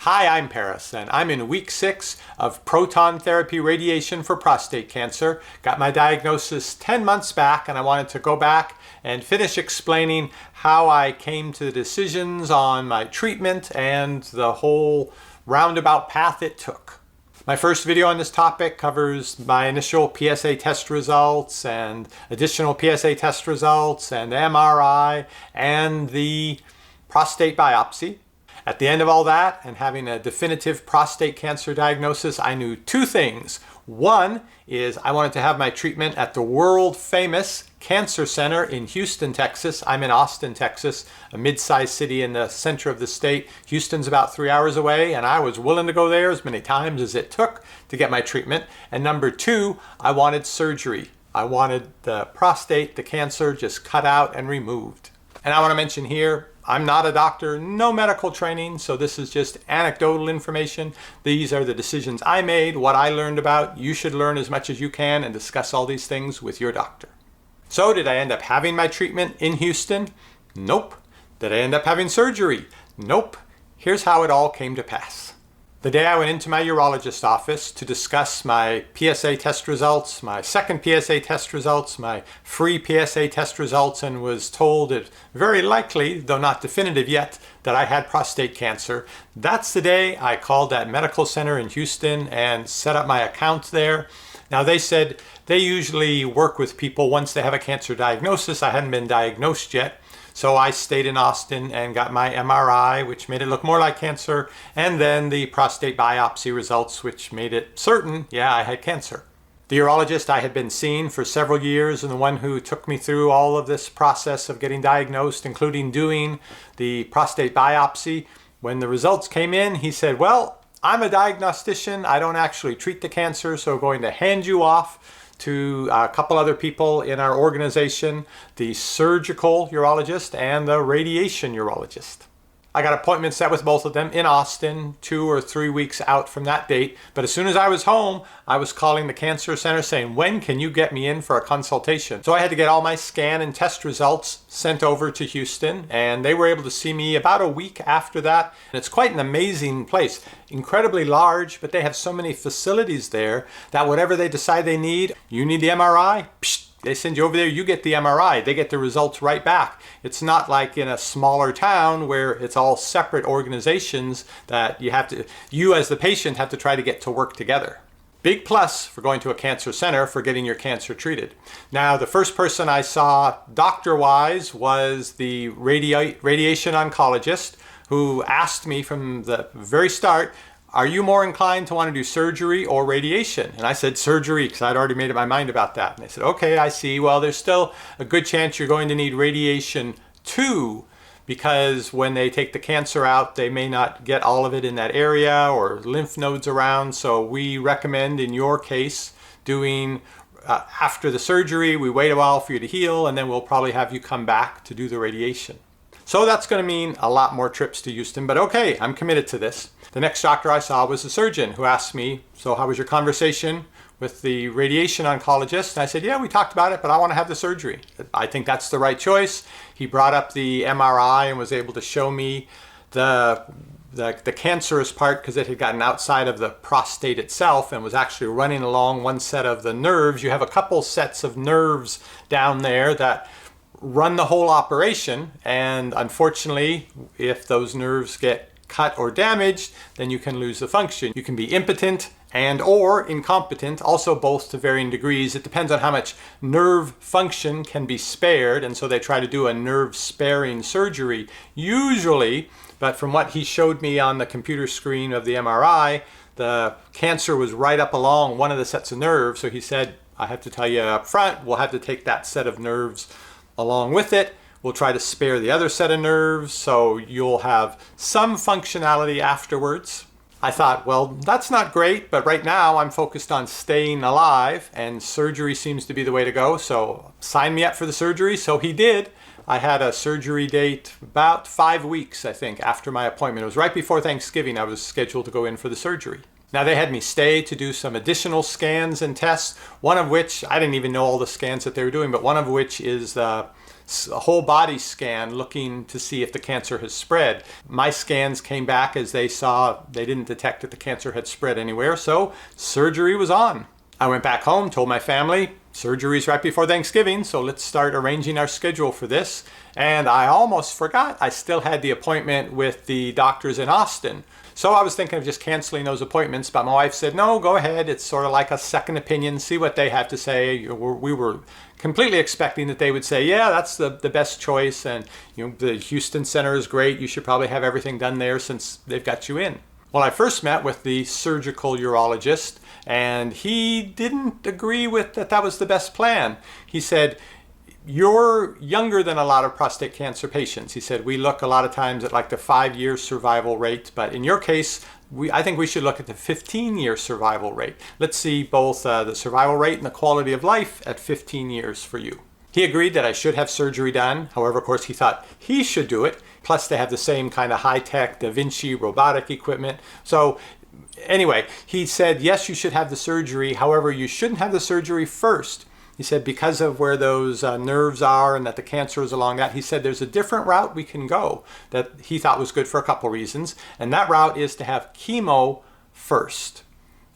Hi, I'm Paris, and I'm in week 6 of proton therapy radiation for prostate cancer. Got my diagnosis 10 months back, and I wanted to go back and finish explaining how I came to the decisions on my treatment and the whole roundabout path it took. My first video on this topic covers my initial PSA test results and additional PSA test results and MRI and the prostate biopsy. At the end of all that, and having a definitive prostate cancer diagnosis, I knew two things. One is I wanted to have my treatment at the world-famous cancer center in Houston, Texas. I'm in Austin, Texas, a mid-sized city in the center of the state. Houston's about 3 hours away, and I was willing to go there as many times as it took to get my treatment. And number two, I wanted surgery. I wanted the prostate, the cancer, just cut out and removed. And I want to mention here, I'm not a doctor, no medical training, so this is just anecdotal information. These are the decisions I made, what I learned about. You should learn as much as you can and discuss all these things with your doctor. So did I end up having my treatment in Houston? Nope. Did I end up having surgery? Nope. Here's how it all came to pass. The day I went into my urologist's office to discuss my PSA test results, my second PSA test results, my free PSA test results, and was told it very likely, though not definitive yet, that I had prostate cancer. That's the day I called that medical center in Houston and set up my account there. Now they said they usually work with people once they have a cancer diagnosis. I hadn't been diagnosed yet. So I stayed in Austin and got my MRI, which made it look more like cancer, and then the prostate biopsy results, which made it certain, yeah, I had cancer. The urologist I had been seeing for several years and the one who took me through all of this process of getting diagnosed, including doing the prostate biopsy, when the results came in, he said, well, I'm a diagnostician. I don't actually treat the cancer, so I'm going to hand you off to a couple other people in our organization, the surgical urologist and the radiation urologist. I got appointments set with both of them in Austin 2 or 3 weeks out from that date. But as soon as I was home, I was calling the cancer center saying, when can you get me in for a consultation? So I had to get all my scan and test results sent over to Houston, and they were able to see me about a week after that. And it's quite an amazing place, incredibly large, but they have so many facilities there that whatever they decide they need, you need the MRI, psh, they send you over there, you get the MRI. They get the results right back. It's not like in a smaller town where it's all separate organizations that you as the patient have to try to get to work together. Big plus for going to a cancer center for getting your cancer treated. Now, the first person I saw doctor-wise was the radiation oncologist who asked me from the very start, are you more inclined to want to do surgery or radiation? And I said surgery because I'd already made up my mind about that. And they said, okay, I see. Well, there's still a good chance you're going to need radiation too, because when they take the cancer out, they may not get all of it in that area or lymph nodes around. So we recommend in your case doing after the surgery, we wait a while for you to heal, and then we'll probably have you come back to do the radiation. So that's going to mean a lot more trips to Houston, but okay, I'm committed to this. The next doctor I saw was a surgeon who asked me, so how was your conversation with the radiation oncologist? And I said, yeah, we talked about it, but I want to have the surgery. I think that's the right choice. He brought up the MRI and was able to show me the cancerous part because it had gotten outside of the prostate itself and was actually running along one set of the nerves. You have a couple sets of nerves down there that run the whole operation, and unfortunately, if those nerves get cut or damaged, then you can lose the function. You can be impotent and or incompetent, also both to varying degrees. It depends on how much nerve function can be spared, and so they try to do a nerve sparing surgery usually, but from what he showed me on the computer screen of the MRI, the cancer was right up along one of the sets of nerves, so he said, I have to tell you up front, we'll have to take that set of nerves along with it. We'll try to spare the other set of nerves, so you'll have some functionality afterwards. I thought, well, that's not great, but right now I'm focused on staying alive, and surgery seems to be the way to go, so sign me up for the surgery. So he did. I had a surgery date about 5 weeks, I think, after my appointment. It was right before Thanksgiving I was scheduled to go in for the surgery. Now they had me stay to do some additional scans and tests, one of which, I didn't even know all the scans that they were doing, but one of which is a whole body scan looking to see if the cancer has spread. My scans came back as they saw they didn't detect that the cancer had spread anywhere, so surgery was on. I went back home, told my family, surgery's right before Thanksgiving, so let's start arranging our schedule for this. And I almost forgot, I still had the appointment with the doctors in Austin. So I was thinking of just canceling those appointments, but my wife said, no, go ahead. It's sort of like a second opinion, see what they have to say. We were completely expecting that they would say, yeah, that's the best choice. And the Houston Center is great. You should probably have everything done there since they've got you in. Well, I first met with the surgical urologist, and he didn't agree with that was the best plan. He said, you're younger than a lot of prostate cancer patients. He said, we look a lot of times at like the 5-year survival rate, but in your case, I think we should look at the 15-year survival rate. Let's see both the survival rate and the quality of life at 15 years for you. He agreed that I should have surgery done. However, of course, he thought he should do it. Plus, they have the same kind of high-tech Da Vinci robotic equipment. So anyway, he said, yes, you should have the surgery. However, you shouldn't have the surgery first. He said because of where those nerves are and that the cancer is along that, he said there's a different route we can go that he thought was good for a couple reasons. And that route is to have chemo first.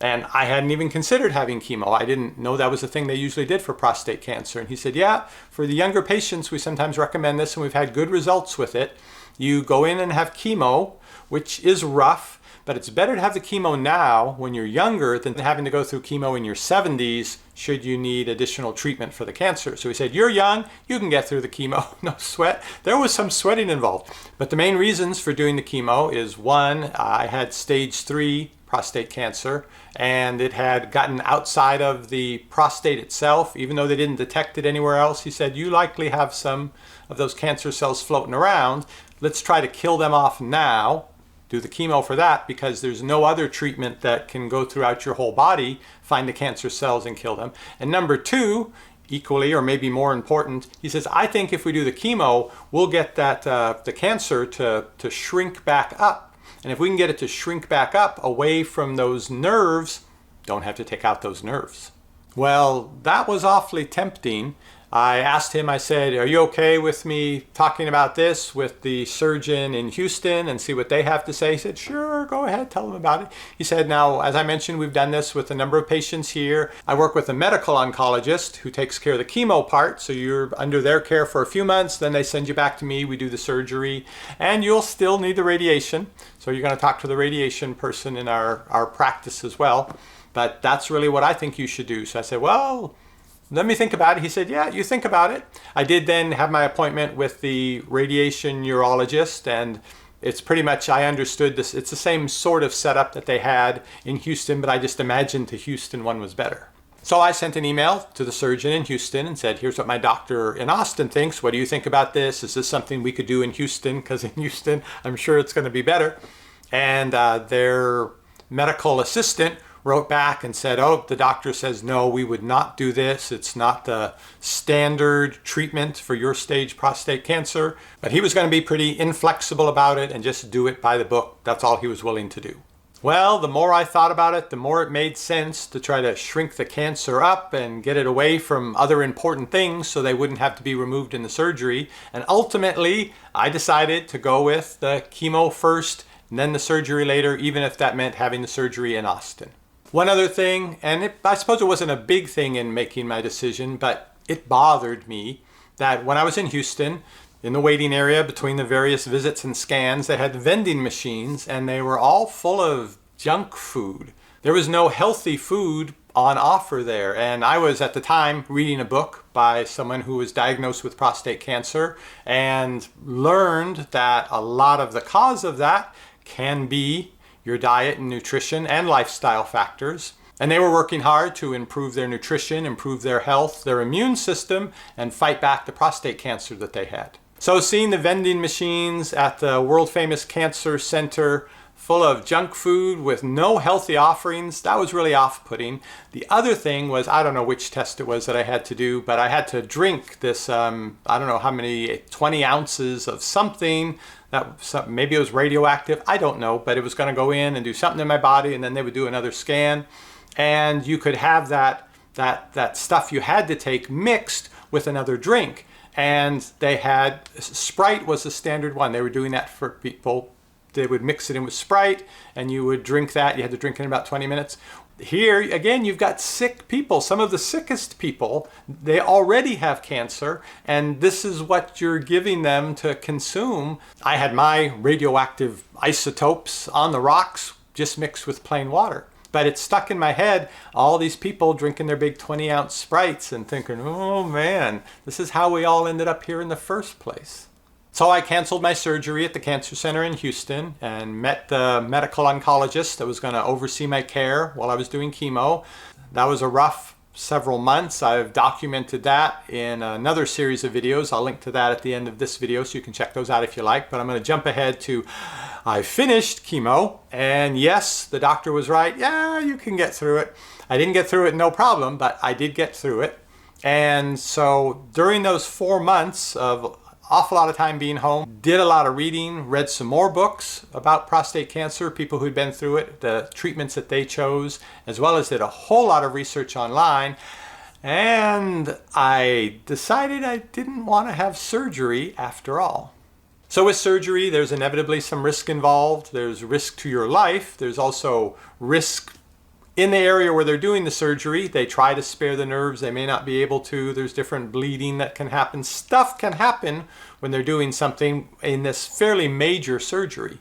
And I hadn't even considered having chemo. I didn't know that was a thing they usually did for prostate cancer. And he said, yeah, for the younger patients, we sometimes recommend this, and we've had good results with it. You go in and have chemo, which is rough, but it's better to have the chemo now when you're younger than having to go through chemo in your 70s should you need additional treatment for the cancer. So he said, you're young, you can get through the chemo, no sweat. There was some sweating involved. But the main reasons for doing the chemo is, one, I had stage 3 prostate cancer, and it had gotten outside of the prostate itself, even though they didn't detect it anywhere else. He said, you likely have some of those cancer cells floating around. Let's try to kill them off now. Do the chemo for that, because there's no other treatment that can go throughout your whole body, find the cancer cells and kill them. And number 2, equally or maybe more important, he says, I think if we do the chemo, we'll get that the cancer to shrink back up. And if we can get it to shrink back up away from those nerves, don't have to take out those nerves. Well, that was awfully tempting. I asked him, I said, are you okay with me talking about this with the surgeon in Houston and see what they have to say? He said, sure, go ahead, tell them about it. He said, now, as I mentioned, we've done this with a number of patients here. I work with a medical oncologist who takes care of the chemo part, so you're under their care for a few months, then they send you back to me, we do the surgery, and you'll still need the radiation. So you're going to talk to the radiation person in our practice as well. But that's really what I think you should do. So I said, well, let me think about it. He said, yeah, you think about it. I did then have my appointment with the radiation urologist, and it's pretty much, I understood this. It's the same sort of setup that they had in Houston, but I just imagined the Houston one was better. So I sent an email to the surgeon in Houston and said, here's what my doctor in Austin thinks. What do you think about this? Is this something we could do in Houston? Because in Houston, I'm sure it's going to be better. And their medical assistant wrote back and said, oh, the doctor says, no, we would not do this. It's not the standard treatment for your stage prostate cancer. But he was going to be pretty inflexible about it and just do it by the book. That's all he was willing to do. Well, the more I thought about it, the more it made sense to try to shrink the cancer up and get it away from other important things so they wouldn't have to be removed in the surgery. And ultimately, I decided to go with the chemo first and then the surgery later, even if that meant having the surgery in Austin. One other thing, and I suppose it wasn't a big thing in making my decision, but it bothered me that when I was in Houston, in the waiting area between the various visits and scans, they had vending machines and they were all full of junk food. There was no healthy food on offer there. And I was at the time reading a book by someone who was diagnosed with prostate cancer and learned that a lot of the cause of that can be your diet and nutrition and lifestyle factors. And they were working hard to improve their nutrition, improve their health, their immune system, and fight back the prostate cancer that they had. So seeing the vending machines at the world famous cancer center full of junk food with no healthy offerings, that was really off-putting. The other thing was, I don't know which test it was that I had to do, but I had to drink this, I don't know how many, 20 ounces of something that maybe it was radioactive, I don't know, but it was going to go in and do something in my body, and then they would do another scan, and you could have that stuff you had to take mixed with another drink. and they had Sprite was the standard one. They were doing that for people. They would mix it in with Sprite, and you would drink that. You had to drink it in about 20 minutes. Here, again, you've got sick people. Some of the sickest people, they already have cancer, and this is what you're giving them to consume. I had my radioactive isotopes on the rocks, just mixed with plain water. But it stuck in my head, all these people drinking their big 20-ounce Sprites and thinking, oh man, this is how we all ended up here in the first place. So I canceled my surgery at the cancer center in Houston and met the medical oncologist that was going to oversee my care while I was doing chemo. That was a rough several months. I've documented that in another series of videos. I'll link to that at the end of this video so you can check those out if you like. But I'm going to jump ahead to I finished chemo, and yes, the doctor was right. Yeah, you can get through it. I didn't get through it, no problem, but I did get through it. And so during those 4 months of awful lot of time being home, did a lot of reading, read some more books about prostate cancer, people who'd been through it, the treatments that they chose, as well as did a whole lot of research online. And I decided I didn't want to have surgery after all. So with surgery, there's inevitably some risk involved. There's risk to your life. There's also risk in the area where they're doing the surgery. They try to spare the nerves. They may not be able to. There's different bleeding that can happen. Stuff can happen when they're doing something in this fairly major surgery.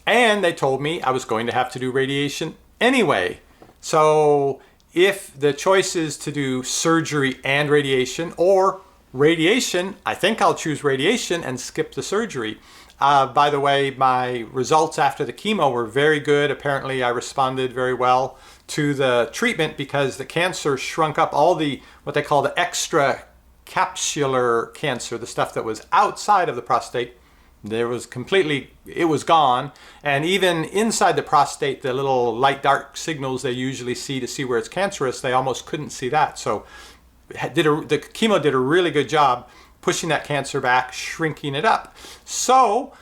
And they told me I was going to have to do radiation anyway. So if the choice is to do surgery and radiation, or radiation, I think I'll choose radiation and skip the surgery. By the way, my results after the chemo were very good. Apparently I responded very well to the treatment because the cancer shrunk up. All the, what they call the extra capsular cancer, the stuff that was outside of the prostate, there was completely, it was gone. And even inside the prostate, the little light dark signals they usually see to see where it's cancerous, they almost couldn't see that. So the chemo did a really good job pushing that cancer back, shrinking it up. So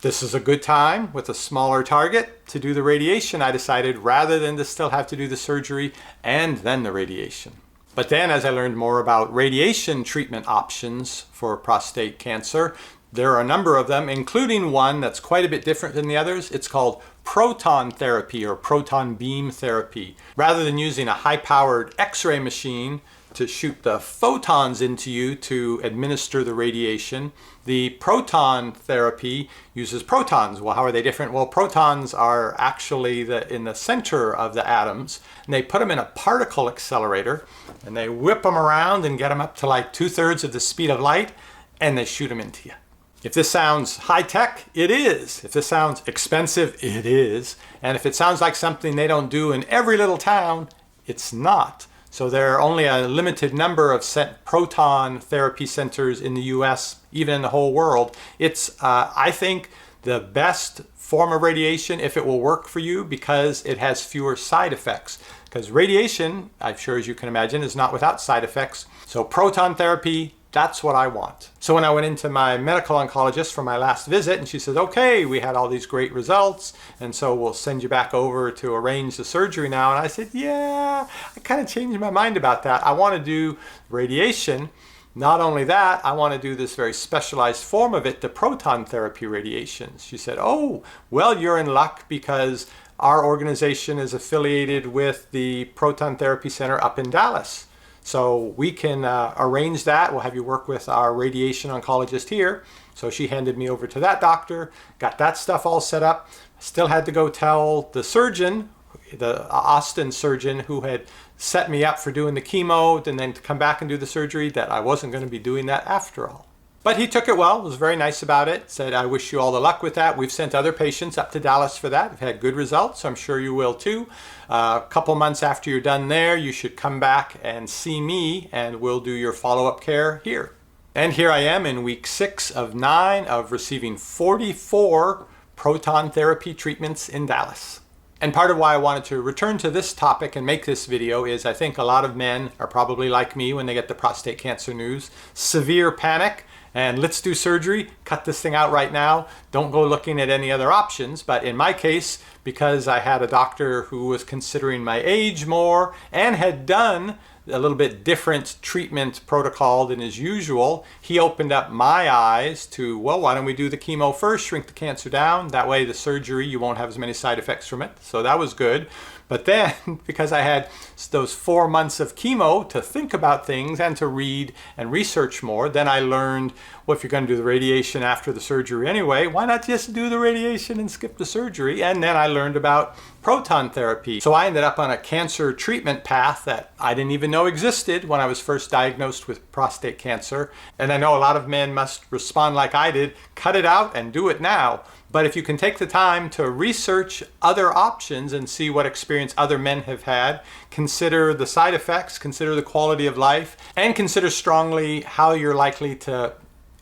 this is a good time with a smaller target to do the radiation. I decided rather than to still have to do the surgery and then the radiation. But then as I learned more about radiation treatment options for prostate cancer, there are a number of them, including one that's quite a bit different than the others. It's called proton therapy or proton beam therapy. Rather than using a high-powered X-ray machine to shoot the photons into you to administer the radiation, the proton therapy uses protons. Well, how are they different? Well, protons are actually in the center of the atoms, and they put them in a particle accelerator, and they whip them around and get them up to like 2/3 of the speed of light, and they shoot them into you. If this sounds high-tech, it is. If this sounds expensive, it is. And if it sounds like something they don't do in every little town, it's not. So there are only a limited number of proton therapy centers in the US, even in the whole world. It's, I think, the best form of radiation if it will work for you because it has fewer side effects. Because radiation, I'm sure as you can imagine, is not without side effects. So proton therapy, that's what I want. So when I went into my medical oncologist for my last visit, and she said, okay, we had all these great results, and so we'll send you back over to arrange the surgery now. And I said, yeah, I kind of changed my mind about that. I want to do radiation. Not only that, I want to do this very specialized form of it, the proton therapy radiations. She said, oh, well, you're in luck because our organization is affiliated with the Proton Therapy Center up in Dallas. So we can arrange that. We'll have you work with our radiation oncologist here. So she handed me over to that doctor, got that stuff all set up. Still had to go tell the surgeon, the Austin surgeon who had set me up for doing the chemo and then to come back and do the surgery, that I wasn't going to be doing that after all. But he took it well, was very nice about it, said, I wish you all the luck with that. We've sent other patients up to Dallas for that. We've had good results. I'm sure you will too. A couple months after you're done there, you should come back and see me and we'll do your follow-up care here. And here I am in week 6 of 9 of receiving 44 proton therapy treatments in Dallas. And part of why I wanted to return to this topic and make this video is I think a lot of men are probably like me when they get the prostate cancer news. Severe panic. And let's do surgery, cut this thing out right now. Don't go looking at any other options. But in my case, because I had a doctor who was considering my age more and had done a little bit different treatment protocol than is usual. He opened up my eyes to, well, why don't we do the chemo first, shrink the cancer down? That way the surgery, you won't have as many side effects from it. So that was good. But then, because I had those 4 months of chemo to think about things and to read and research more, then I learned, well, if you're going to do the radiation after the surgery anyway, why not just do the radiation and skip the surgery? And then I learned about proton therapy. So I ended up on a cancer treatment path that I didn't even know existed when I was first diagnosed with prostate cancer. And I know a lot of men must respond like I did, cut it out and do it now. But if you can take the time to research other options and see what experience other men have had, consider the side effects, consider the quality of life, and consider strongly how you're likely to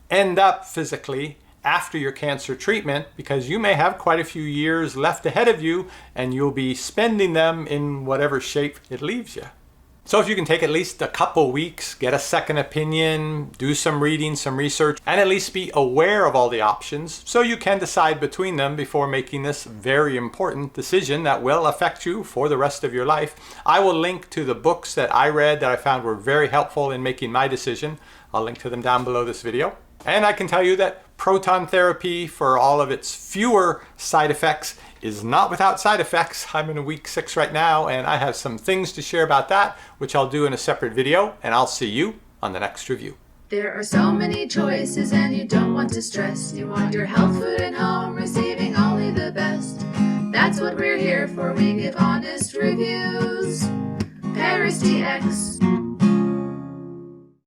end up physically after your cancer treatment, because you may have quite a few years left ahead of you and you'll be spending them in whatever shape it leaves you. So if you can take at least a couple weeks, get a second opinion, do some reading, some research, and at least be aware of all the options so you can decide between them before making this very important decision that will affect you for the rest of your life. I will link to the books that I read that I found were very helpful in making my decision. I'll link to them down below this video. And I can tell you that proton therapy, for all of its fewer side effects, is not without side effects. I'm in week 6 right now, and I have some things to share about that, which I'll do in a separate video, and I'll see you on the next review. There are so many choices and you don't want to stress. You want your health food at home, receiving only the best. That's what we're here for. We give honest